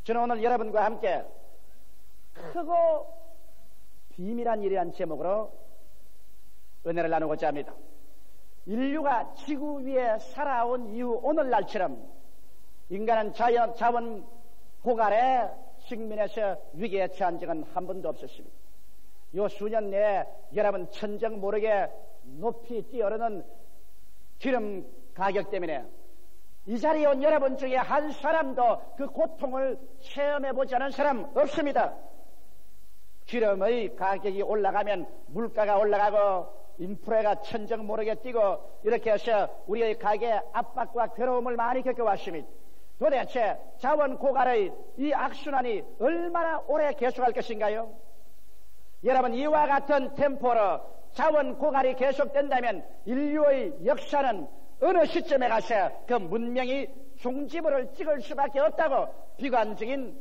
저는 오늘 여러분과 함께 크고 비밀한 일이라는 제목으로 은혜를 나누고자 합니다. 인류가 지구 위에 살아온 이후 오늘날처럼 인간은 자원 고갈에 직면해서 위기에 처한 적은 한 번도 없었습니다. 요 수년 내에 여러분 천정 모르게 높이 뛰어오르는 기름 가격 때문에 이 자리에 온 여러분 중에 한 사람도 그 고통을 체험해보지 않은 사람 없습니다. 기름의 가격이 올라가면 물가가 올라가고 인프레가 천정 모르게 뛰고 이렇게 해서 우리의 가게 압박과 괴로움을 많이 겪어왔습니다. 도대체 자원 고갈의 이 악순환이 얼마나 오래 계속할 것인가요? 여러분, 이와 같은 템포로 자원 고갈이 계속된다면 인류의 역사는 어느 시점에 가서 그 문명이 종지부를 찍을 수밖에 없다고 비관적인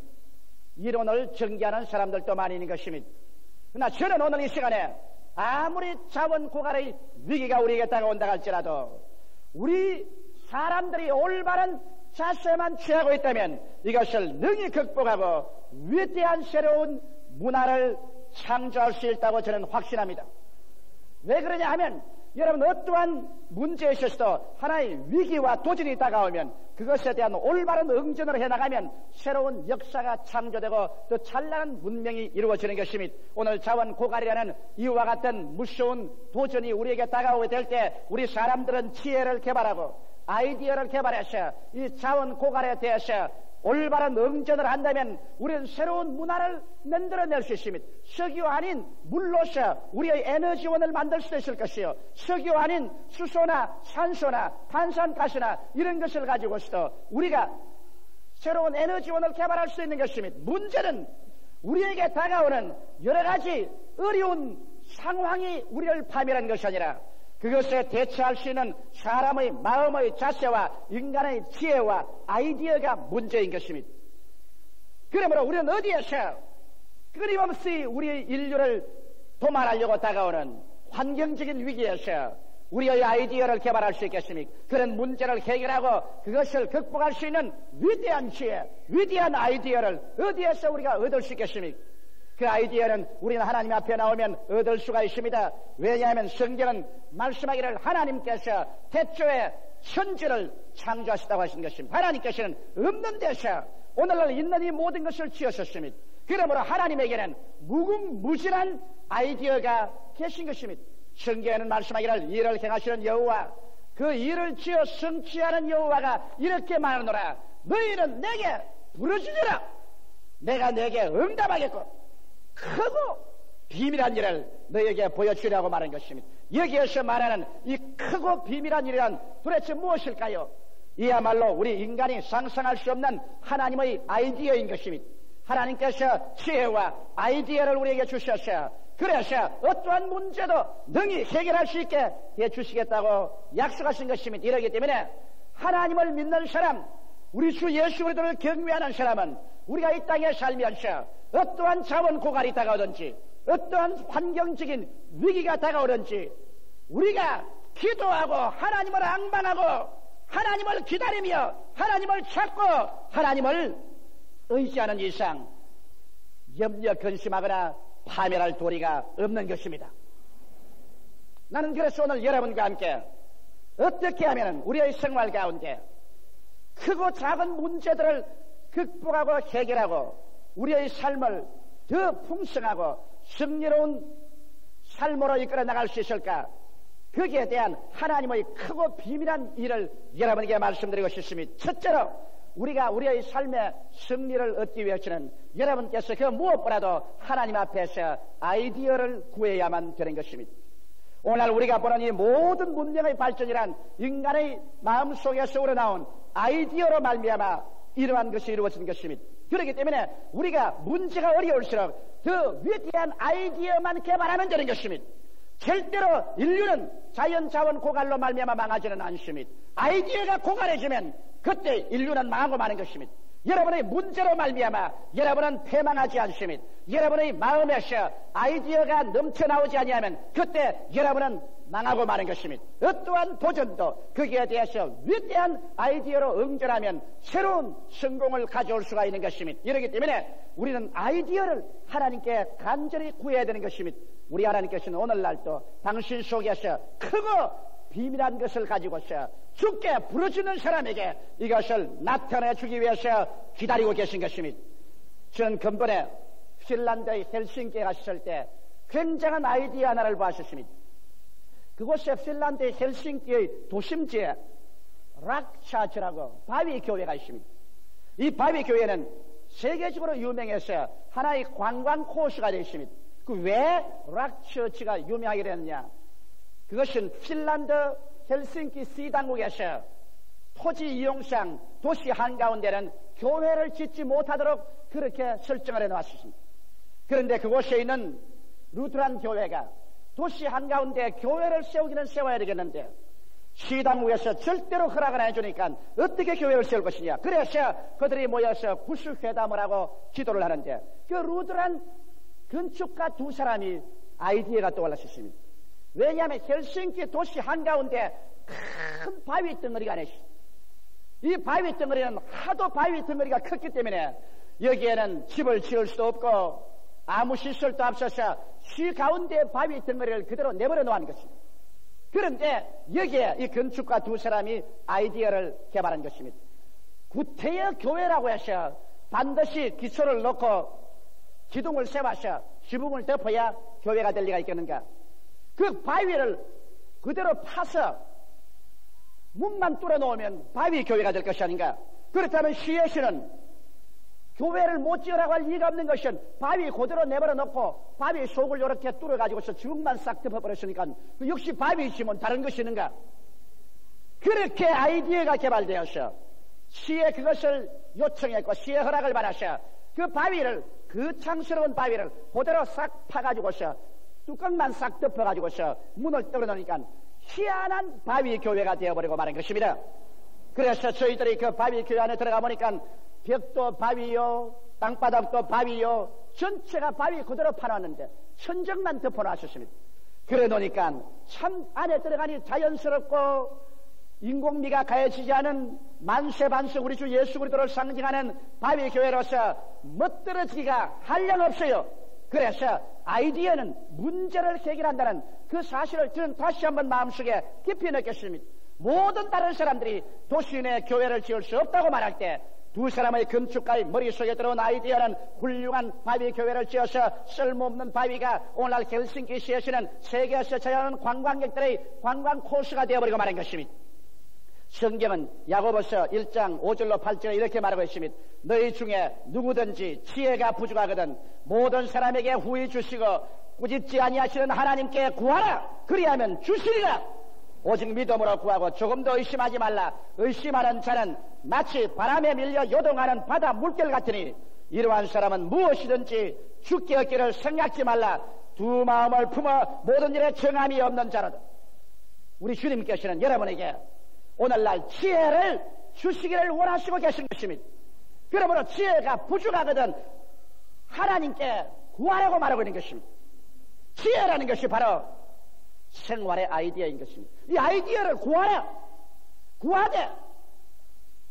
이론을 전개하는 사람들도 많이 있는 것입니다. 그러나 저는 오늘 이 시간에 아무리 자원 고갈의 위기가 우리에게 다가온다 할지라도 우리 사람들이 올바른 자세만 취하고 있다면 이것을 능히 극복하고 위대한 새로운 문화를 창조할 수 있다고 저는 확신합니다. 왜 그러냐 하면 여러분, 어떠한 문제에 있어서도 하나의 위기와 도전이 다가오면 그것에 대한 올바른 응전을 해나가면 새로운 역사가 창조되고 또 찬란한 문명이 이루어지는 것입니다. 오늘 자원 고갈이라는 이와 같은 무서운 도전이 우리에게 다가오게 될 때 우리 사람들은 지혜를 개발하고 아이디어를 개발해서 이 자원 고갈에 대해서 올바른 응전을 한다면 우리는 새로운 문화를 만들어낼 수 있습니다. 석유 아닌 물로서 우리의 에너지원을 만들 수도 있을 것이요, 석유 아닌 수소나 산소나 탄산가스나 이런 것을 가지고서도 우리가 새로운 에너지원을 개발할 수 있는 것입니다. 문제는 우리에게 다가오는 여러 가지 어려운 상황이 우리를 파멸한 것이 아니라 그것에 대처할 수 있는 사람의 마음의 자세와 인간의 지혜와 아이디어가 문제인 것입니다. 그러므로 우리는 어디에서 끊임없이 우리의 인류를 도말하려고 다가오는 환경적인 위기에서 우리의 아이디어를 개발할 수 있겠습니까? 그런 문제를 해결하고 그것을 극복할 수 있는 위대한 지혜, 위대한 아이디어를 어디에서 우리가 얻을 수 있겠습니까? 그 아이디어는 우리는 하나님 앞에 나오면 얻을 수가 있습니다. 왜냐하면 성경은 말씀하기를 하나님께서 태초에 천지를 창조하시다고 하신 것입니다. 하나님께서는 없는 데서 오늘날 있는 이 모든 것을 지으셨습니다. 그러므로 하나님에게는 무궁무진한 아이디어가 계신 것입니다. 성경에는 말씀하기를 이를 행하시는 여호와, 그 일을 지어 성취하는 여호와가 이렇게 말하노라. 너희는 내게 부르짖으라. 내가 내게 응답하겠고 크고 비밀한 일을 너에게 보여주려고 말한 것입니다. 여기에서 말하는 이 크고 비밀한 일이란 도대체 무엇일까요? 이야말로 우리 인간이 상상할 수 없는 하나님의 아이디어인 것입니다. 하나님께서 지혜와 아이디어를 우리에게 주셔서 그래서 어떠한 문제도 능히 해결할 수 있게 해주시겠다고 약속하신 것입니다. 이러기 때문에 하나님을 믿는 사람, 우리 주 예수 그리스도를 경외하는 사람은 우리가 이 땅에 살면서 어떠한 자원 고갈이 다가오든지 어떠한 환경적인 위기가 다가오든지 우리가 기도하고 하나님을 앙망하고 하나님을 기다리며 하나님을 찾고 하나님을 의지하는 이상 염려 근심하거나 파멸할 도리가 없는 것입니다. 나는 그래서 오늘 여러분과 함께 어떻게 하면 우리의 생활 가운데 크고 작은 문제들을 극복하고 해결하고 우리의 삶을 더 풍성하고 승리로운 삶으로 이끌어 나갈 수 있을까? 거기에 대한 하나님의 크고 비밀한 일을 여러분에게 말씀드리고 싶습니다. 첫째로 우리가 우리의 삶의 승리를 얻기 위해서는 여러분께서 그 무엇보다도 하나님 앞에서 아이디어를 구해야만 되는 것입니다. 오늘 우리가 보는 이 모든 문명의 발전이란 인간의 마음속에서 우러나온 아이디어로 말미암아 이러한 것이 이루어진 것입니다. 그렇기 때문에 우리가 문제가 어려울수록 더 위대한 아이디어만 개발하면 되는 것입니다. 절대로 인류는 자연 고갈로 말미암아 망하지는 않습니다. 아이디어가 고갈해지면 그때 인류는 망하고 마는 것입니다. 여러분의 문제로 말미암아 여러분은 패망하지 않으시면, 여러분의 마음에서 아이디어가 넘쳐나오지 아니하면 그때 여러분은 망하고 마는 것입니다. 어떠한 도전도 거기에 대해서 위대한 아이디어로 응전하면 새로운 성공을 가져올 수가 있는 것입니다. 이렇기 때문에 우리는 아이디어를 하나님께 간절히 구해야 되는 것입니다. 우리 하나님께서는 오늘날도 당신 속에서 크고 비밀한 것을 가지고서 주께 부르짖는 사람에게 이것을 나타내 주기 위해서 기다리고 계신 것입니다. 저는 근본에 핀란드의 헬싱키에 갔을 때 굉장한 아이디어 하나를 보았습니다. 그곳에 핀란드의 헬싱키의 도심지에 락차츠라고 바위 교회가 있습니다. 이 바위 교회는 세계적으로 유명해서 하나의 관광 코스가 되어 있습니다. 그 왜 락처치가 유명하게 됐느냐? 그것은 핀란드 헬싱키 시당국에서 토지 이용상 도시 한가운데는 교회를 짓지 못하도록 그렇게 설정을 해놓았습니다. 그런데 그곳에 있는 루트란 교회가 도시 한가운데 교회를 세우기는 세워야 되겠는데 시당국에서 절대로 허락을 안 해주니까 어떻게 교회를 세울 것이냐. 그래서 그들이 모여서 구술회담을 하고 기도를 하는데 그 루트란 건축가 두 사람이 아이디어가 떠올랐습니다. 왜냐하면 헬싱키 도시 한가운데 큰 바위 덩어리가 있습니다. 이 바위 덩어리는 하도 바위 덩어리가 컸기 때문에 여기에는 집을 지을 수도 없고 아무 시설도 없어서 시 가운데 바위 덩어리를 그대로 내버려 놓은 것입니다. 그런데 여기에 이 건축가 두 사람이 아이디어를 개발한 것입니다. 구태여 교회라고 해서 반드시 기초를 놓고 기둥을 세워서 지붕을 덮어야 교회가 될 리가 있겠는가? 그 바위를 그대로 파서 문만 뚫어놓으면 바위 교회가 될 것이 아닌가? 그렇다면 시에서는 교회를 못 지으라고 할 이유가 없는 것은 바위 그대로 내버려 놓고 바위 속을 이렇게 뚫어가지고서 지붕만 싹 덮어버렸으니까 역시 바위이지만 다른 것이 있는가? 그렇게 아이디어가 개발되어서 시에 그것을 요청했고 시에 허락을 받아서 그 바위를, 그 창스러운 바위를 그대로 싹 파가지고서 뚜껑만 싹 덮어가지고서 문을 떨어놓으니까 희한한 바위 교회가 되어버리고 마는 것입니다. 그래서 저희들이 그 바위 교회 안에 들어가 보니까 벽도 바위요, 땅바닥도 바위요, 전체가 바위 그대로 파놨는데 천정만 덮어놨었습니다. 그래 놓으니까 참 안에 들어가니 자연스럽고 인공미가 가해지지 않은 만세반석 우리 주 예수 그리스도를 상징하는 바위 교회로서 멋들어지기가 한량없어요. 그래서 아이디어는 문제를 해결한다는 그 사실을 저는 다시 한번 마음속에 깊이 느꼈습니다. 모든 다른 사람들이 도시 내 교회를 지을 수 없다고 말할 때 두 사람의 건축가의 머릿속에 들어온 아이디어는 훌륭한 바위 교회를 지어서 쓸모없는 바위가 오늘날 헬싱키시에서는 세계에서 자연한 관광객들의 관광 코스가 되어버리고 마는 것입니다. 성경은 야고보서 1장 5절로 8절에 이렇게 말하고 있습니다. 너희 중에 누구든지 지혜가 부족하거든 모든 사람에게 후히 주시고 꾸짖지 아니하시는 하나님께 구하라. 그리하면 주시리라. 오직 믿음으로 구하고 조금도 의심하지 말라. 의심하는 자는 마치 바람에 밀려 요동하는 바다 물결 같으니 이러한 사람은 무엇이든지 죽게 얻기를 생각지 말라. 두 마음을 품어 모든 일에 정함이 없는 자로다. 우리 주님께서는 여러분에게 오늘날 지혜를 주시기를 원하시고 계신 것입니다. 그러므로 지혜가 부족하거든 하나님께 구하라고 말하고 있는 것입니다. 지혜라는 것이 바로 생활의 아이디어인 것입니다. 이 아이디어를 구하라. 구하되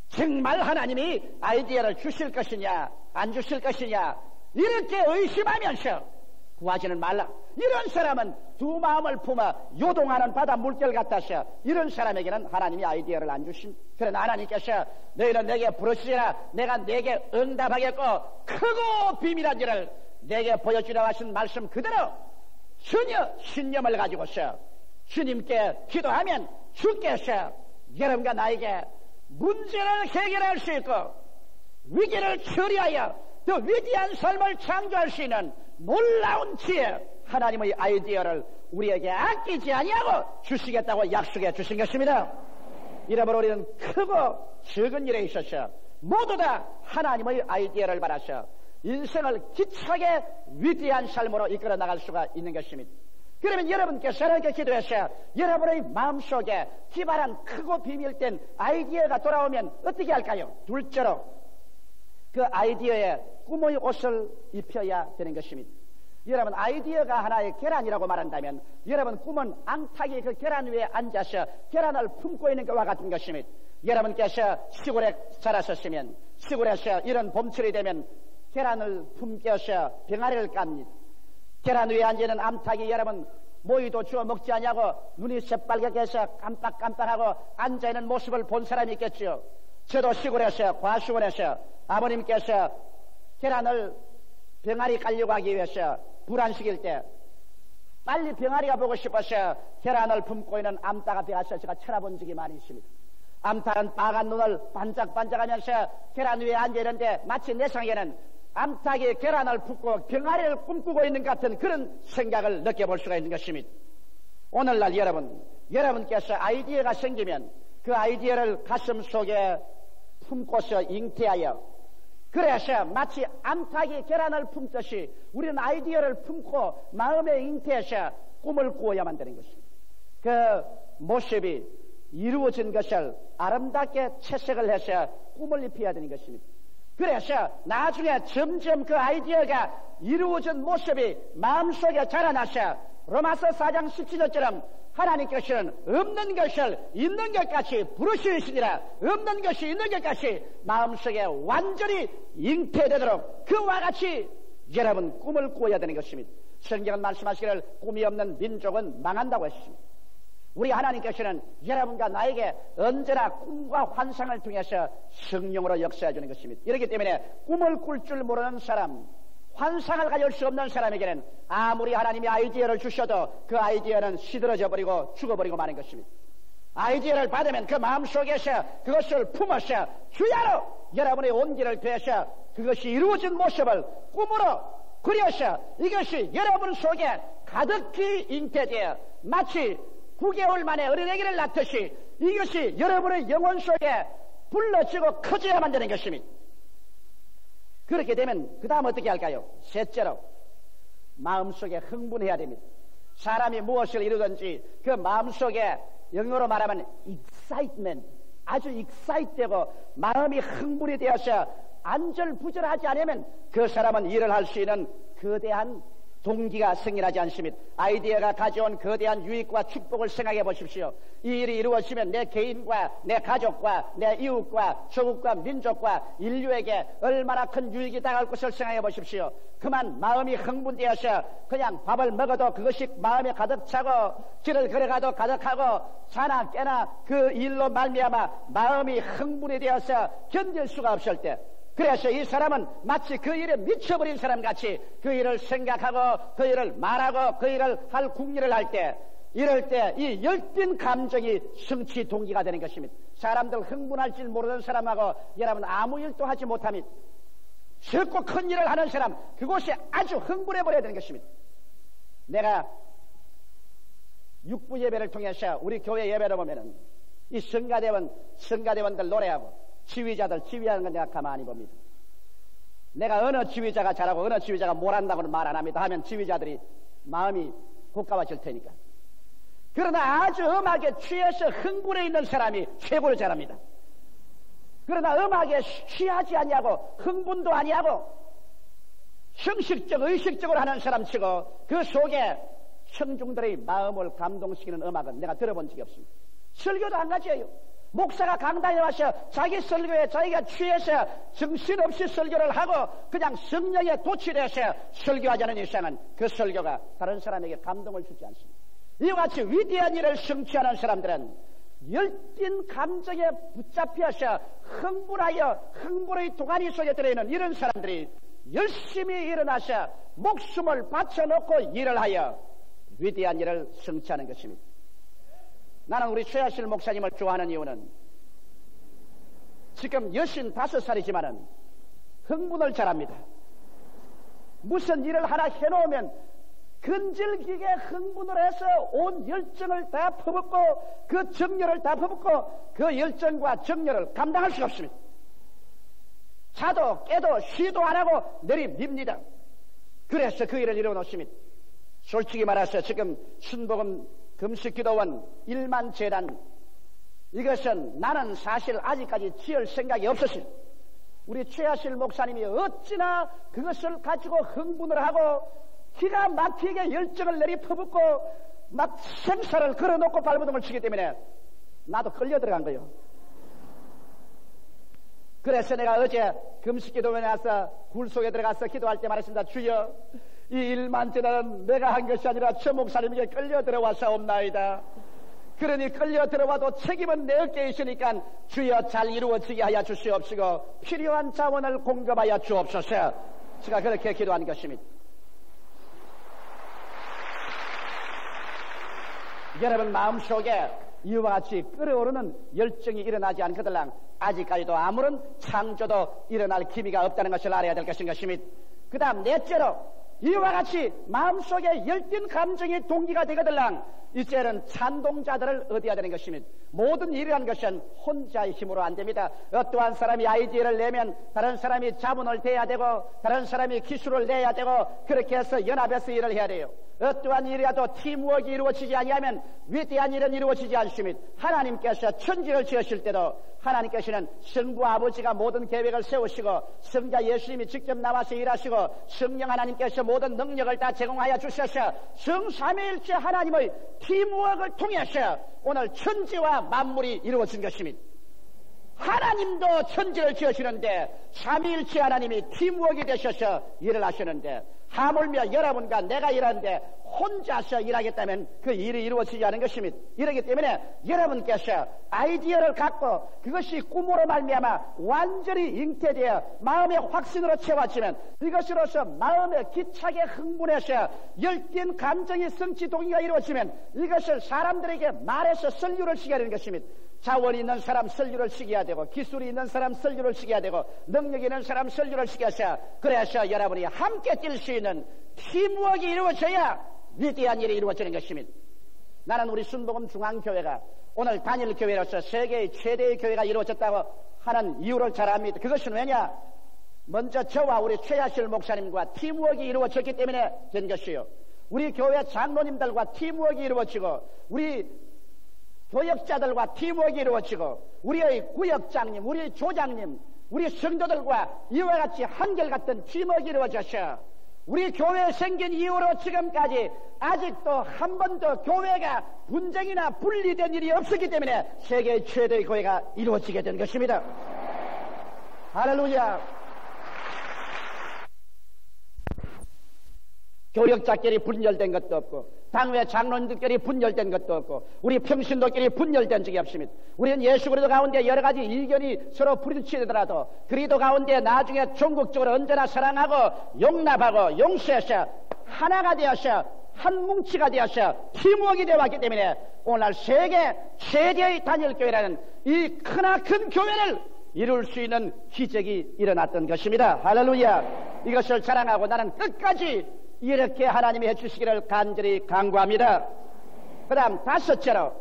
정말 하나님이 아이디어를 주실 것이냐 안 주실 것이냐 이렇게 의심하면서 구하지는 말라. 이런 사람은 두 마음을 품어 요동하는 바다 물결 같아서 이런 사람에게는 하나님이 아이디어를 안 주십니다. 그러나 하나님께서 너희는 내게 부르시라. 내가 내게 응답하겠고 크고 비밀한 일을 내게 보여주라고 하신 말씀 그대로 전혀 신념을 가지고서 주님께 기도하면 주께서 여러분과 나에게 문제를 해결할 수 있고 위기를 처리하여 더 위대한 삶을 창조할 수 있는 놀라운 지혜 하나님의 아이디어를 우리에게 아끼지 아니하고 주시겠다고 약속해 주신 것입니다. 이러므로 우리는 크고 적은 일에 있어서 모두 다 하나님의 아이디어를 받아서 인생을 기차게 위대한 삶으로 이끌어 나갈 수가 있는 것입니다. 그러면 여러분께서 이렇게 기도해서 여러분의 마음속에 기발한 크고 비밀된 아이디어가 돌아오면 어떻게 할까요? 둘째로 그 아이디어에 꿈의 옷을 입혀야 되는 것입니다. 여러분, 아이디어가 하나의 계란이라고 말한다면 여러분 꿈은 앙탁이 그 계란 위에 앉아서 계란을 품고 있는 것과 같은 것입니다. 여러분께서 시골에 자라셨으면 시골에서 이런 봄철이 되면 계란을 품겨서 병아리를 깝니다. 계란 위에 앉아있는 암탉이 여러분 모이도 주워 먹지 않냐고 눈이 새빨갛게 해서 깜빡깜빡하고 앉아있는 모습을 본 사람이 있겠죠. 저도 시골에서 과수원에서 아버님께서 계란을 병아리 깔려고 하기 위해서 불안식일 때 빨리 병아리가 보고 싶어서 계란을 품고 있는 암탉 앞에 가서 제가 쳐다본 적이 많이 있습니다. 암탉은 빨간 눈을 반짝반짝하면서 계란 위에 앉아있는데 마치 내 생에는 암탉이 계란을 품고 병아리를 꿈꾸고 있는 것 같은 그런 생각을 느껴볼 수가 있는 것입니다. 오늘날 여러분께서 아이디어가 생기면 그 아이디어를 가슴 속에 품고서 잉태하여 그래서 마치 암탉이 계란을 품듯이 우리는 아이디어를 품고 마음에 잉태해서 꿈을 꾸어야만 되는 것입니다. 그 모습이 이루어진 것을 아름답게 채색을 해서 꿈을 입혀야 되는 것입니다. 그래서 나중에 점점 그 아이디어가 이루어진 모습이 마음속에 자라나서 로마서 4장 17절처럼 하나님께서는 없는 것을 있는 것같이 부르시니라 없는 것이 있는 것같이 마음속에 완전히 잉태되도록 그와 같이 여러분 꿈을 꾸어야 되는 것입니다. 성경은 말씀하시기를 꿈이 없는 민족은 망한다고 했습니다. 우리 하나님께서는 여러분과 나에게 언제나 꿈과 환상을 통해서 성령으로 역사해 주는 것입니다. 이렇기 때문에 꿈을 꿀 줄 모르는 사람, 환상을 가질 수 없는 사람에게는 아무리 하나님이 아이디어를 주셔도 그 아이디어는 시들어져 버리고 죽어버리고 마는 것입니다. 아이디어를 받으면 그 마음속에서 그것을 품어서 주야로 여러분의 온기를 더해서 그것이 이루어진 모습을 꿈으로 그려서 이것이 여러분 속에 가득히 잉태되어 마치 9개월 만에 어린애기를 낳듯이 이것이 여러분의 영혼 속에 불러지고 커져야만 되는 것입니다. 그렇게 되면 그 다음 어떻게 할까요? 셋째로 마음속에 흥분해야 됩니다. 사람이 무엇을 이루든지 그 마음속에 영어로 말하면 excitement, 아주 excite되고 마음이 흥분이 되어서 안절부절하지 않으면 그 사람은 일을 할 수 있는 거대한 동기가 승인하지 않습니다. 아이디어가 가져온 거대한 유익과 축복을 생각해 보십시오. 이 일이 이루어지면 내 개인과 내 가족과 내 이웃과 조국과 민족과 인류에게 얼마나 큰 유익이 다가올 것을 생각해 보십시오. 그만 마음이 흥분되어서 그냥 밥을 먹어도 그것이 마음에 가득 차고 길을 걸어가도 가득하고 자나 깨나 그 일로 말미암아 마음이 흥분이 되어서 견딜 수가 없을 때 그래서 이 사람은 마치 그 일에 미쳐버린 사람같이 그 일을 생각하고 그 일을 말하고 그 일을 할 궁리를 할 때 이럴 때 이 열띤 감정이 성취 동기가 되는 것입니다. 사람들 흥분할 줄 모르는 사람하고 여러분 아무 일도 하지 못합니다. 적고 큰 일을 하는 사람 그곳이 아주 흥분해버려야 되는 것입니다. 내가 육부 예배를 통해서 우리 교회 예배를 보면은 이 성가대원들 노래하고 지휘자들 지휘하는 건 내가 가만히 봅니다. 내가 어느 지휘자가 잘하고 어느 지휘자가 못한다고는 말 안 합니다. 하면 지휘자들이 마음이 고가워질 테니까. 그러나 아주 음악에 취해서 흥분해 있는 사람이 최고로 잘합니다. 그러나 음악에 취하지 아니하고 흥분도 아니하고 형식적 의식적으로 하는 사람치고 그 속에 청중들의 마음을 감동시키는 음악은 내가 들어본 적이 없습니다. 설교도 안 가져요. 목사가 강단에 와서 자기 설교에 자기가 취해서 정신없이 설교를 하고 그냥 성령에 도취돼서 설교하자는 이상은 그 설교가 다른 사람에게 감동을 주지 않습니다. 이와 같이 위대한 일을 성취하는 사람들은 열띤 감정에 붙잡혀서 흥분하여 흥분의 도가니 속에 들어있는 이런 사람들이 열심히 일어나서 목숨을 바쳐놓고 일을 하여 위대한 일을 성취하는 것입니다. 나는 우리 최하실 목사님을 좋아하는 이유는 지금 65살이지만은 흥분을 잘합니다. 무슨 일을 하나 해놓으면 근질기게 흥분을 해서 온 열정을 다 퍼붓고 그 정열을 다 퍼붓고 그 열정과 정열을 감당할 수가 없습니다. 자도 깨도 쉬도 안 하고 내립니다. 그래서 그 일을 이루어놓습니다. 솔직히 말해서 지금 순복음 금식기도원 1만 재단 이것은 나는 사실 아직까지 지을 생각이 없었어요. 우리 최하실 목사님이 어찌나 그것을 가지고 흥분을 하고 기가 막히게 열정을 내리퍼붓고 막 생사를 걸어놓고 발버둥을 치기 때문에 나도 끌려 들어간 거예요. 그래서 내가 어제 금식기도원에 와서 굴 속에 들어가서 기도할 때 말했습니다. 주여, 이 일만 전에는 내가 한 것이 아니라 저 목사님에게 끌려 들어와사옵나이다. 그러니 끌려 들어와도 책임은 내 어깨에 있으니까 주여 잘 이루어지게 하여 주시옵시고 필요한 자원을 공급하여 주옵소서. 제가 그렇게 기도한 것입니다. 여러분 마음속에 이와 같이 끓어오르는 열정이 일어나지 않거들랑 아직까지도 아무런 창조도 일어날 기미가 없다는 것을 알아야 될 것인 것입니다. 그 다음 넷째로 이와 같이 마음속에 열띤 감정의 동기가 되거들랑 이제는 찬동자들을 얻어야 되는 것입니다. 모든 일이라는 것은 혼자의 힘으로 안 됩니다. 어떠한 사람이 아이디어를 내면 다른 사람이 자문을 대야 되고 다른 사람이 기술을 내야 되고 그렇게 해서 연합해서 일을 해야 돼요. 어떠한 일이라도 팀워크가 이루어지지 아니하면 위대한 일은 이루어지지 않습니다. 하나님께서 천지를 지으실 때도 하나님께서는 성부 아버지가 모든 계획을 세우시고 성자 예수님이 직접 나와서 일하시고 성령 하나님께서 모든 능력을 다 제공하여 주셔서 성삼위일체 하나님의 팀워크를 통해서 오늘 천지와 만물이 이루어진 것입니다. 하나님도 천지를 지으시는데 삼위일체 하나님이 팀워크가 되셔서 일을 하시는데 하물며 여러분과 내가 일하는데 혼자서 일하겠다면 그 일이 이루어지지 않은 것입니다. 이러기 때문에 여러분께서 아이디어를 갖고 그것이 꿈으로 말미암아 완전히 잉태되어 마음의 확신으로 채워지면 이것으로서 마음에 기차게 흥분해서 열띤 감정의 성취 동기가 이루어지면 이것을 사람들에게 말해서 설교를 시켜야 하는 것입니다. 자원이 있는 사람 설교를 시켜야 되고 기술이 있는 사람 설교를 시켜야 되고 능력이 있는 사람 설교를 시켜서 그래서 여러분이 함께 뛸 수 있는 팀워크가 이루어져야 위대한 일이 이루어지는 것입니다. 나는 우리 순복음 중앙교회가 오늘 단일 교회로서 세계의 최대의 교회가 이루어졌다고 하는 이유를 잘 압니다. 그것은 왜냐? 먼저 저와 우리 최하실 목사님과 팀워크가 이루어졌기 때문에 된 것이요. 우리 교회 장로님들과 팀워크가 이루어지고 우리 교역자들과 팀워크가 이루어지고 우리의 구역장님, 우리 조장님, 우리 성도들과 이와 같이 한결같은 팀워크가 이루어져서 우리 교회 생긴 이후로 지금까지 아직도 한 번도 교회가 분쟁이나 분리된 일이 없었기 때문에 세계 최대의 교회가 이루어지게 된 것입니다. 할렐루야. 교역자끼리 분열된 것도 없고 당회 장로님들끼리 분열된 것도 없고 우리 평신도끼리 분열된 적이 없습니다. 우리는 예수 그리스도 가운데 여러 가지 이견이 서로 부딪히더라도 그리스도 가운데 나중에 종국적으로 언제나 사랑하고 용납하고 용서해서 하나가 되어서 한 뭉치가 되어서 팀워크가 되어왔기 때문에 오늘 세계 최대의 단일교회라는 이 크나큰 교회를 이룰 수 있는 기적이 일어났던 것입니다. 할렐루야. 이것을 자랑하고 나는 끝까지 이렇게 하나님이 해주시기를 간절히 간구합니다. 그 다음 다섯째로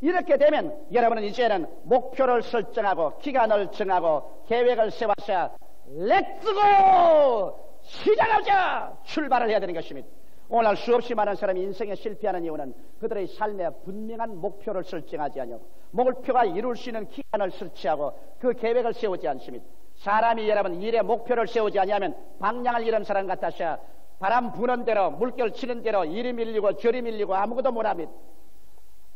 이렇게 되면 여러분은 이제는 목표를 설정하고 기간을 정하고 계획을 세워서 렛츠고 시작하자 출발을 해야 되는 것입니다. 오늘 수없이 많은 사람이 인생에 실패하는 이유는 그들의 삶에 분명한 목표를 설정하지 않고 목표가 이룰 수 있는 기간을 설치하고 그 계획을 세우지 않습니다. 사람이 여러분 일에 목표를 세우지 않으면 방향을 잃은 사람 같아서 바람 부는 대로 물결 치는 대로 이리 밀리고 저리 밀리고 아무것도 못합니다.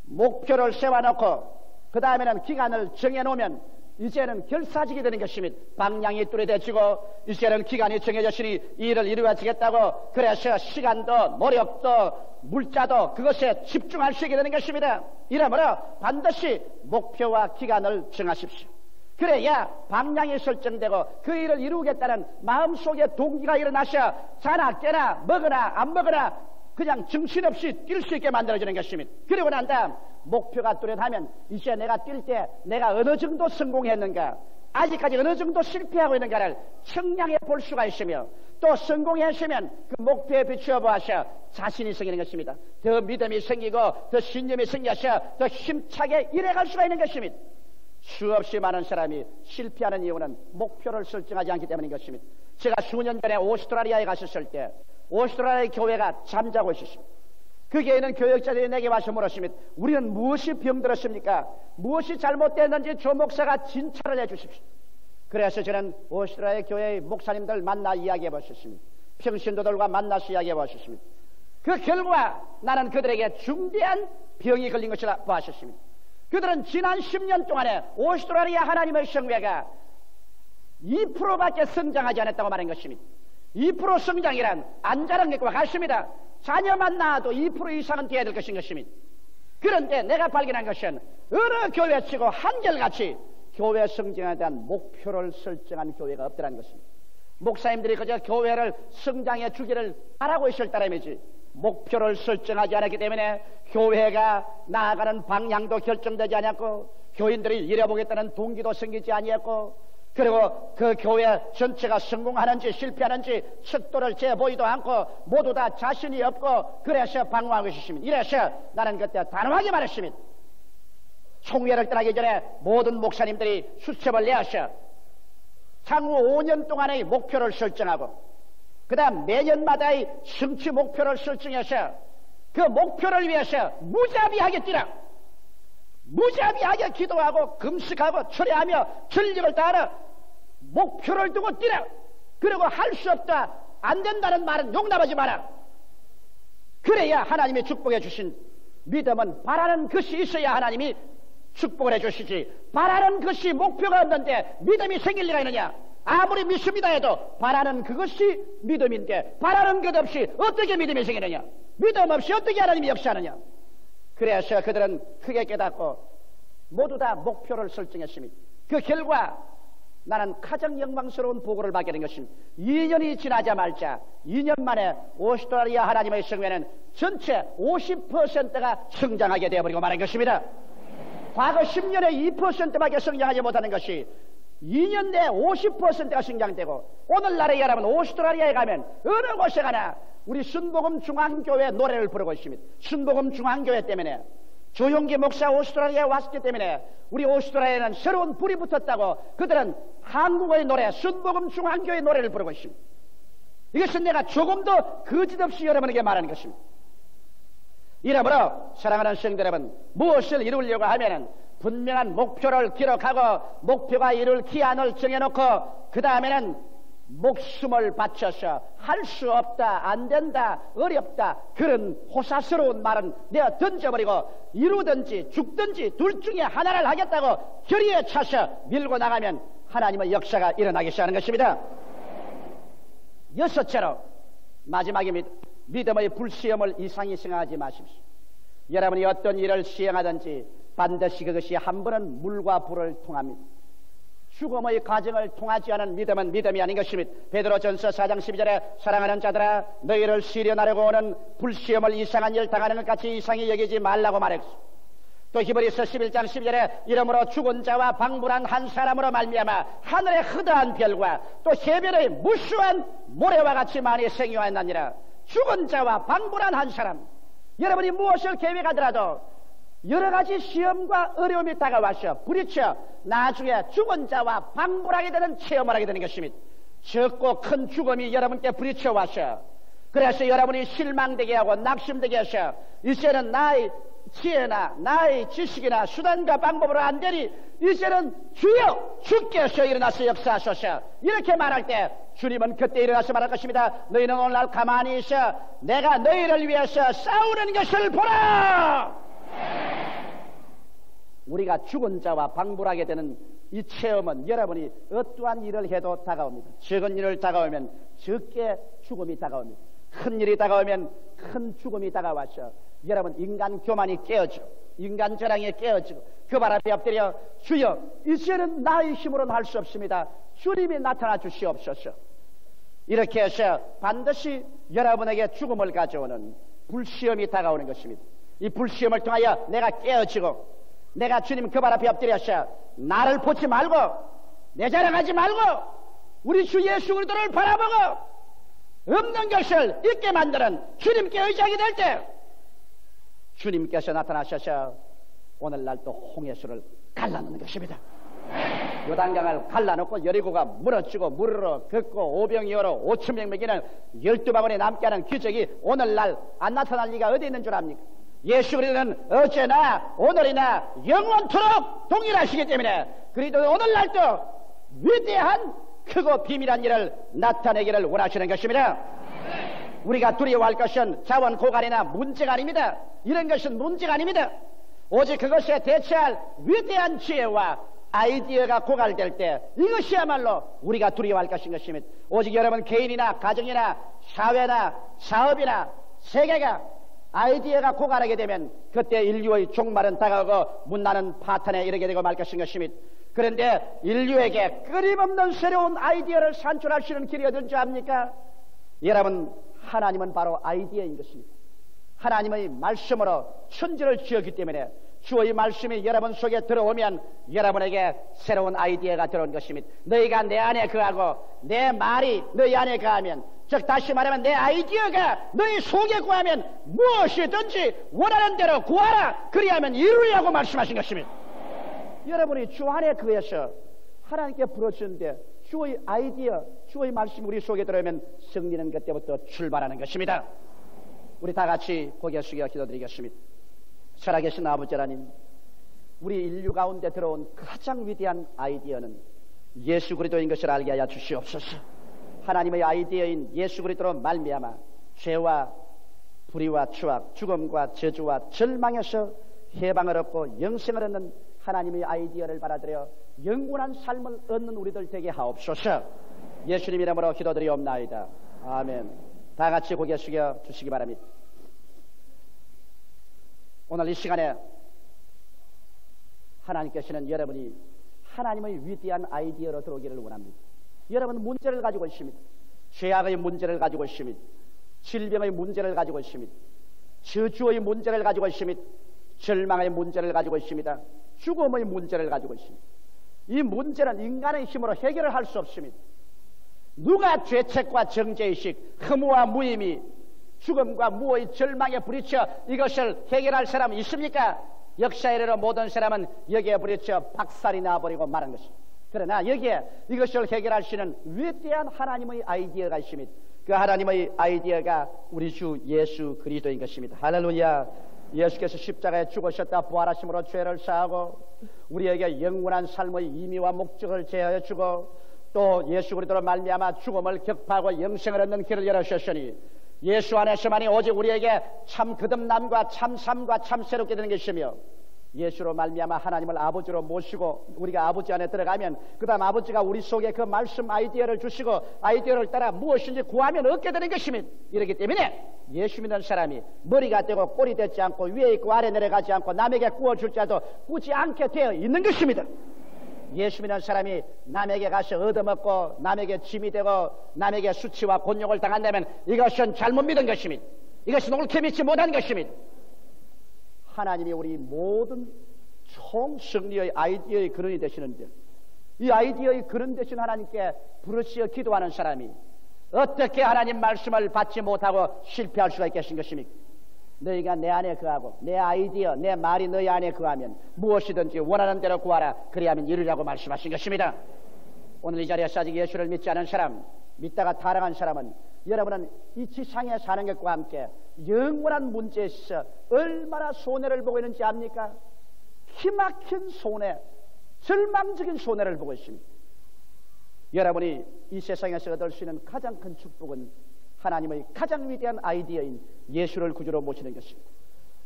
목표를 세워놓고 그 다음에는 기간을 정해놓으면 이제는 결사지게 되는 것입니다. 방향이 뚜렷해지고 이제는 기간이 정해졌으니 이 일을 이루어지겠다고 그래서 시간도 노력도 물자도 그것에 집중할 수 있게 되는 것입니다. 이러므로 반드시 목표와 기간을 정하십시오. 그래야 방향이 설정되고 그 일을 이루겠다는 마음속에 동기가 일어나셔 자나 깨나 먹으나 안 먹으나 그냥 정신없이 뛸 수 있게 만들어주는 것입니다. 그리고 난 다음 목표가 뚜렷하면 이제 내가 뛸 때 내가 어느 정도 성공했는가 아직까지 어느 정도 실패하고 있는가를 청량해 볼 수가 있으며 또 성공했으면 그 목표에 비추어 보아서 자신이 생기는 것입니다. 더 믿음이 생기고 더 신념이 생겨서 더 힘차게 일해갈 수가 있는 것입니다. 수없이 많은 사람이 실패하는 이유는 목표를 설정하지 않기 때문인 것입니다. 제가 수년 전에 오스트라리아에 갔었을 때 오스트라리아의 교회가 잠자고 있었습니다. 그 교회는 교역자들이 내게 와서 물었습니다. 우리는 무엇이 병들었습니까? 무엇이 잘못됐는지 조 목사가 진찰을 해 주십시오. 그래서 저는 오스트리아 교회의 목사님들 만나 이야기해 보셨습니다. 평신도들과 만나서 이야기해 보셨습니다. 그 결과 나는 그들에게 중대한 병이 걸린 것이라 보았습니다. 그들은 지난 10년 동안에 오스트라리아 하나님의 성회가 2%밖에 성장하지 않았다고 말한 것입니다. 2% 성장이란 안 자란 것과 같습니다. 자녀만 낳아도 2% 이상은 돼야 될 것인 것입니다. 그런데 내가 발견한 것은 어느 교회치고 한결같이 교회 성장에 대한 목표를 설정한 교회가 없더라는 것입니다. 목사님들이 그저 교회를 성장해 주기를 바라고 있을 따름이지 목표를 설정하지 않았기 때문에 교회가 나아가는 방향도 결정되지 않았고 교인들이 잃어보겠다는 동기도 생기지 아니했고 그리고 그 교회 전체가 성공하는지 실패하는지 척도를 재보이도 않고 모두 다 자신이 없고 그래서 방황하고 있었습니다. 이래서 나는 그때 단호하게 말했습니다. 총회를 떠나기 전에 모든 목사님들이 수첩을 내어서 향후 5년 동안의 목표를 설정하고 그 다음 매년마다의 성취 목표를 설정해서 그 목표를 위해서 무자비하게 뛰라. 무자비하게 기도하고 금식하고 철회하며 전력을 다하라. 목표를 두고 뛰라. 그리고 할 수 없다 안 된다는 말은 용납하지 마라. 그래야 하나님이 축복해 주신 믿음은 바라는 것이 있어야 하나님이 축복을 해 주시지 바라는 것이 목표가 없는데 믿음이 생길 리가 있느냐. 아무리 믿습니다 해도 바라는 그것이 믿음인데 바라는 것 없이 어떻게 믿음이 생기느냐. 믿음 없이 어떻게 하나님이 역사하느냐. 그래서 그들은 크게 깨닫고 모두 다 목표를 설정했습니다. 그 결과 나는 가장 영광스러운 보고를 받게 된 것입니다. 2년이 지나자마자 2년 만에 오스트라리아 하나님의 성회는 전체 50%가 성장하게 되어버리고 말한 것입니다. 과거 10년에 2%밖에 성장하지 못하는 것이 2년 내에 50%가 성장되고 오늘날에 여러분 오스트라리아에 가면 어느 곳에 가나 우리 순복음 중앙교회 노래를 부르고 있습니다. 순복음 중앙교회 때문에 조용기 목사 오스트라리아에 왔기 때문에 우리 오스트라리아에는 새로운 불이 붙었다고 그들은 한국어의 노래 순복음 중앙교회 노래를 부르고 있습니다. 이것은 내가 조금도 거짓없이 여러분에게 말하는 것입니다. 이러므로 사랑하는 성도 여러분 무엇을 이루려고 하면은 분명한 목표를 기록하고 목표가 이룰 기한을 정해놓고 그 다음에는 목숨을 바쳐서 할 수 없다 안 된다 어렵다 그런 호사스러운 말은 내가 던져버리고 이루든지 죽든지 둘 중에 하나를 하겠다고 결의에 차서 밀고 나가면 하나님의 역사가 일어나기 시작하는 것입니다. 여섯째로 마지막에 믿음의 불시험을 이상히 생각하지 마십시오. 여러분이 어떤 일을 시행하든지 반드시 그것이 한 번은 물과 불을 통합니다. 죽음의 과정을 통하지 않은 믿음은 믿음이 아닌 것입니다. 베드로전서 4장 12절에 사랑하는 자들아 너희를 시련하려고 오는 불시험을 이상한 일 당하는 것 같이 이상히 여기지 말라고 말했습니다. 또 히브리서 11장 12절에 이러므로 죽은 자와 방불한 한 사람으로 말미암아 하늘의 흐드한 별과 또 해변의 무수한 모래와 같이 많이 생겨왔느니라. 죽은 자와 방불한 한 사람. 여러분이 무엇을 계획하더라도 여러 가지 시험과 어려움이 다가와서 부딪혀 나중에 죽은 자와 방불하게 되는 체험을 하게 되는 것입니다. 적고 큰 죽음이 여러분께 부딪혀 와서 그래서 여러분이 실망되게 하고 낙심되게 해서 이제는 나의 지혜나 나의 지식이나 수단과 방법으로 안 되니 이제는 주여 주께서 일어나서 역사하소서 이렇게 말할 때 주님은 그때 일어나서 말할 것입니다. 너희는 오늘날 가만히 있어 내가 너희를 위해서 싸우는 것을 보라. 우리가 죽은 자와 방불하게 되는 이 체험은 여러분이 어떠한 일을 해도 다가옵니다. 적은 일을 다가오면 적게 죽음이 다가옵니다. 큰 일이 다가오면 큰 죽음이 다가와서 여러분 인간 교만이 깨어지고 인간 저랑이 깨어지고 그 발 앞에 엎드려 주여 이제는 나의 힘으로는 할 수 없습니다. 주님이 나타나 주시옵소서. 이렇게 해서 반드시 여러분에게 죽음을 가져오는 불시험이 다가오는 것입니다. 이 불시험을 통하여 내가 깨어지고 내가 주님 그 발 앞에 엎드려서 나를 보지 말고 내 자랑하지 말고 우리 주 예수 그리스도를 바라보고 없는 것을 있게 만드는 주님께 의지하게 될 때 주님께서 나타나셔서 오늘날 또 홍해수를 갈라놓는 것입니다. 요단강을 갈라놓고 여리고가 무너지고 물으로 걷고 오병이어로 5,000명 먹이는 12바구니 남게 하는 기적이 오늘날 안 나타날 리가 어디 있는 줄 압니까? 예수 그리스도는 어제나 오늘이나 영원토록 동일하시기 때문에 그리스도는 오늘날도 위대한 크고 비밀한 일을 나타내기를 원하시는 것입니다. 우리가 두려워할 것은 자원 고갈이나 문제가 아닙니다. 이런 것은 문제가 아닙니다. 오직 그것에 대처할 위대한 지혜와 아이디어가 고갈될 때 이것이야말로 우리가 두려워할 것인 것입니다. 오직 여러분 개인이나 가정이나 사회나 사업이나 세계가 아이디어가 고갈하게 되면 그때 인류의 종말은 다가오고 문나는 파탄에 이르게 되고 말 것인 것입니다. 그런데 인류에게 끊임없는 새로운 아이디어를 산출할 수 있는 길이 어딘지 압니까? 여러분, 하나님은 바로 아이디어인 것입니다. 하나님의 말씀으로 천지를 지었기 때문에 주의 말씀이 여러분 속에 들어오면 여러분에게 새로운 아이디어가 들어온 것입니다. 너희가 내 안에 거하고 내 말이 너희 안에 거하면, 즉 다시 말하면 내 아이디어가 너희 속에 거하면 무엇이든지 원하는 대로 구하라, 그리하면 이루리라고 말씀하신 것입니다. 여러분이 주 안에 거해서 하나님께 부르짖는데 주의 아이디어, 주의 말씀이 우리 속에 들어오면 승리는 그때부터 출발하는 것입니다. 우리 다 같이 고개 숙여 기도드리겠습니다. 살아계신 아버지 하나님, 우리 인류 가운데 들어온 가장 위대한 아이디어는 예수 그리스도인 것을 알게 하여 주시옵소서. 하나님의 아이디어인 예수 그리스도로 말미암아 죄와 불의와 추악, 죽음과 저주와 절망에서 해방을 얻고 영생을 얻는 하나님의 아이디어를 받아들여 영원한 삶을 얻는 우리들 되게 하옵소서. 예수님 이름으로 기도드리옵나이다. 아멘. 다 같이 고개 숙여 주시기 바랍니다. 오늘 이 시간에 하나님께서는 여러분이 하나님의 위대한 아이디어로 들어오기를 원합니다. 여러분 문제를 가지고 있습니다. 죄악의 문제를 가지고 있습니다. 질병의 문제를 가지고 있습니다. 저주의 문제를 가지고 있습니다. 절망의 문제를 가지고 있습니다. 죽음의 문제를 가지고 있습니다. 이 문제는 인간의 힘으로 해결을 할 수 없습니다. 누가 죄책과 정죄의식, 흠모와 무의미, 죽음과 무의 절망에 부딪혀 이것을 해결할 사람이 있습니까? 역사에 이르러 모든 사람은 여기에 부딪혀 박살이 나버리고 말한 것입니다. 그러나 여기에 이것을 해결할 수 있는 위대한 하나님의 아이디어가 있습니다. 그 하나님의 아이디어가 우리 주 예수 그리스도인 것입니다. 할렐루야. 예수께서 십자가에 죽으셨다 부활하심으로 죄를 사하고 우리에게 영원한 삶의 의미와 목적을 제하여 주고 또 예수 그리스도로 말미암아 죽음을 격파하고 영생을 얻는 길을 열어주셨으니 예수 안에서만이 오직 우리에게 참 거듭남과 참 삶과 참 새롭게 되는 것이며 예수로 말미암아 하나님을 아버지로 모시고 우리가 아버지 안에 들어가면 그 다음 아버지가 우리 속에 그 말씀 아이디어를 주시고 아이디어를 따라 무엇인지 구하면 얻게 되는 것입니다. 이렇기 때문에 예수 믿는 사람이 머리가 되고 꼴이 되지 않고 위에 있고 아래 내려가지 않고 남에게 구워줄 자도 꾸지 않게 되어 있는 것입니다. 예수 믿는 사람이 남에게 가서 얻어먹고 남에게 짐이 되고 남에게 수치와 곤욕을 당한다면 이것은 잘못 믿은 것입니다. 이것은 옳게 믿지 못한 것입니다. 하나님이 우리 모든 총승리의 아이디어의 근원이 되시는데 이 아이디어의 근원 되신 하나님께 부르짖어 기도하는 사람이 어떻게 하나님 말씀을 받지 못하고 실패할 수가 있겠신 것입니까? 너희가 내 안에 거하고 내 아이디어, 내 말이 너희 안에 거하면 무엇이든지 원하는 대로 구하라, 그리하면 이루라고 말씀하신 것입니다. 오늘 이 자리에서 아직 예수를 믿지 않은 사람, 믿다가 타락한 사람은 여러분은 이 지상에 사는 것과 함께 영원한 문제에 있어 얼마나 손해를 보고 있는지 압니까? 기막힌 손해, 절망적인 손해를 보고 있습니다. 여러분이 이 세상에서 얻을 수 있는 가장 큰 축복은 하나님의 가장 위대한 아이디어인 예수를 구주로 모시는 것입니다.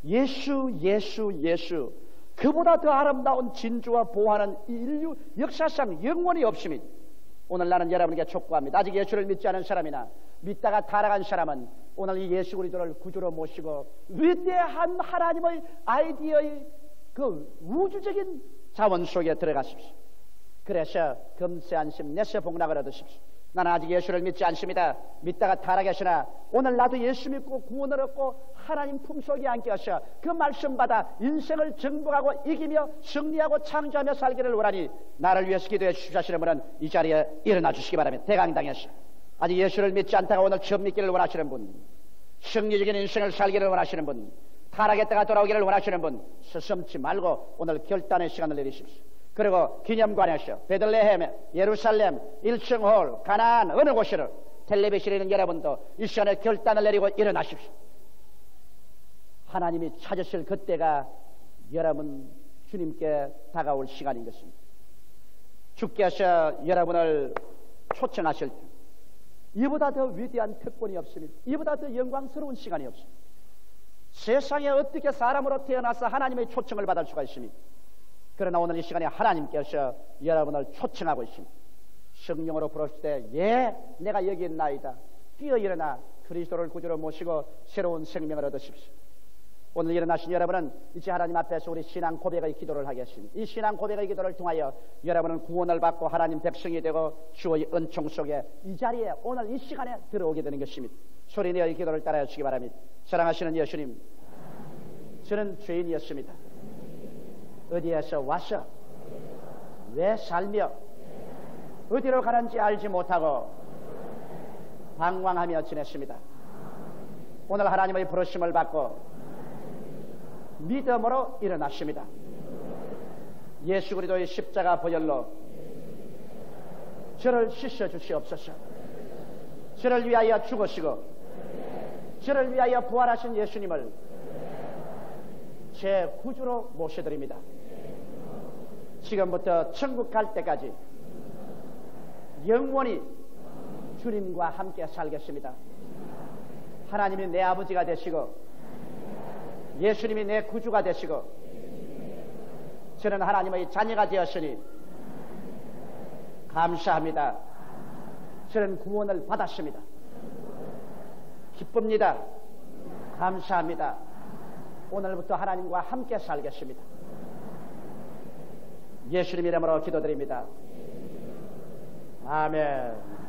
예수 그보다 더 아름다운 진주와 보호하는 인류 역사상 영원히 없습니다. 오늘 나는 여러분에게 촉구합니다. 아직 예수를 믿지 않은 사람이나 믿다가 타락한 사람은 오늘 이 예수 그리스도를 구주로 모시고 위대한 하나님의 아이디어의 그 우주적인 자원 속에 들어가십시오. 그래서 금세 안심 내세 복락을 얻으십시오. 나는 아직 예수를 믿지 않습니다. 믿다가 타락하시나 오늘 나도 예수 믿고 구원을 얻고 하나님 품속에 안겨서 그 말씀 받아 인생을 정복하고 이기며 승리하고 창조하며 살기를 원하니 나를 위해서 기도해 주십시오 하시는 분은 이 자리에 일어나 주시기 바랍니다. 대강당에서 아직 예수를 믿지 않다가 오늘 처음 믿기를 원하시는 분, 승리적인 인생을 살기를 원하시는 분, 타락했다가 돌아오기를 원하시는 분, 서슴지 말고 오늘 결단의 시간을 내리십시오. 그리고 기념관에서 베들레헴, 예루살렘, 1층 홀, 가나안 어느 곳이를 텔레비전에 있는 여러분도 이 시간에 결단을 내리고 일어나십시오. 하나님이 찾으실 그때가 여러분 주님께 다가올 시간인 것입니다. 주께서 여러분을 초청하실 때 이보다 더 위대한 특권이 없습니다. 이보다 더 영광스러운 시간이 없습니다. 세상에 어떻게 사람으로 태어나서 하나님의 초청을 받을 수가 있습니까? 그러나 오늘 이 시간에 하나님께서 여러분을 초청하고 있습니다. 성령으로 부르실 때 예, 내가 여기 있나이다. 뛰어 일어나 그리스도를 구주로 모시고 새로운 생명을 얻으십시오. 오늘 일어나신 여러분은 이제 하나님 앞에서 우리 신앙 고백의 기도를 하겠습니다. 이 신앙 고백의 기도를 통하여 여러분은 구원을 받고 하나님 백성이 되고 주의 은총 속에 이 자리에 오늘 이 시간에 들어오게 되는 것입니다. 소리내어 이 기도를 따라해 주시기 바랍니다. 사랑하시는 예수님, 저는 죄인이었습니다. 어디에서 와서 왜 살며 어디로 가는지 알지 못하고 방황하며 지냈습니다. 오늘 하나님의 부르심을 받고 믿음으로 일어났습니다. 예수 그리스도의 십자가 보혈로 저를 씻어 주시옵소서. 저를 위하여 죽으시고 저를 위하여 부활하신 예수님을 제 구주로 모셔드립니다. 지금부터 천국 갈 때까지 영원히 주님과 함께 살겠습니다. 하나님이 내 아버지가 되시고 예수님이 내 구주가 되시고 저는 하나님의 자녀가 되었으니 감사합니다. 저는 구원을 받았습니다. 기쁩니다. 감사합니다. 오늘부터 하나님과 함께 살겠습니다. 예수님 이름으로 기도드립니다. 아멘.